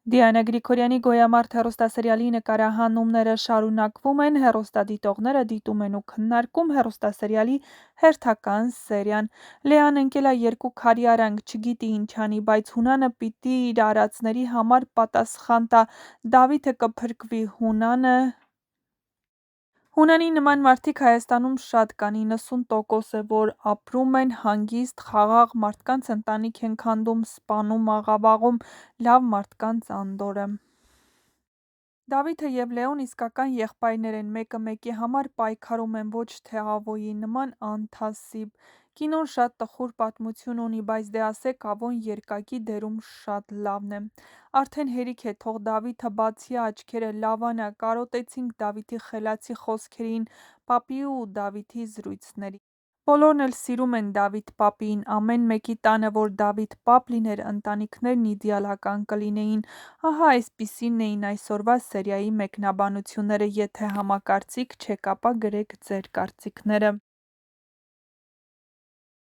Դիանա Գրիգորյանի «Գոյամարտ» հեռուստասերիալի նկարահանումները շարունակվում են, հեռուստադիտողները դիտում են ու քննարկում հեռուստասերիալի հերթական սերիան։ Լեան ընկել ա երկու քարի արանք, չգիտի ինչ անի, բայց Հունանը պիտի իր արածների համար պատասխան տա։ Դավիթը կփրկվի, Հունանի նման մարդիկ Հայաստանում շատ կան, 90% որ ապրում են հանգիստ, խաղաղ, մարդկանց ընտանիք են քանդում, սպանում, աղավաղում, լավ մարդկանց անդորրը։ Դավիթը և Լեոն իսկական եղբայրներ են, մեկը մեկի համար պայքարում են, ոչ թե Ավոյի նման անթասիբ։ Կինոն շատ տխուր պատմություն ունի, բայց դե ասեք Ավոն երկակի դերում շատ լավն է։ Արդեն հերիք է, թող Դավիթը բացի աչքերը, լավանա, կարոտեցինք Դավիթի խելացի խոսքերին, պապի ու Դավիթի զրույցներին։ Բոլորն էլ սիրում են Դավիթ պապիին, ամեն մեկի տանը որ Դավիթ պապ լիներ, ընտանիքներն իդեալական կլինեին։ Ահա այսպիսին էին այսօրվա սերիայի մեկնաբանությունները, եթե համակարծիք չեք, ապա գրեք ձեր կարծիքները։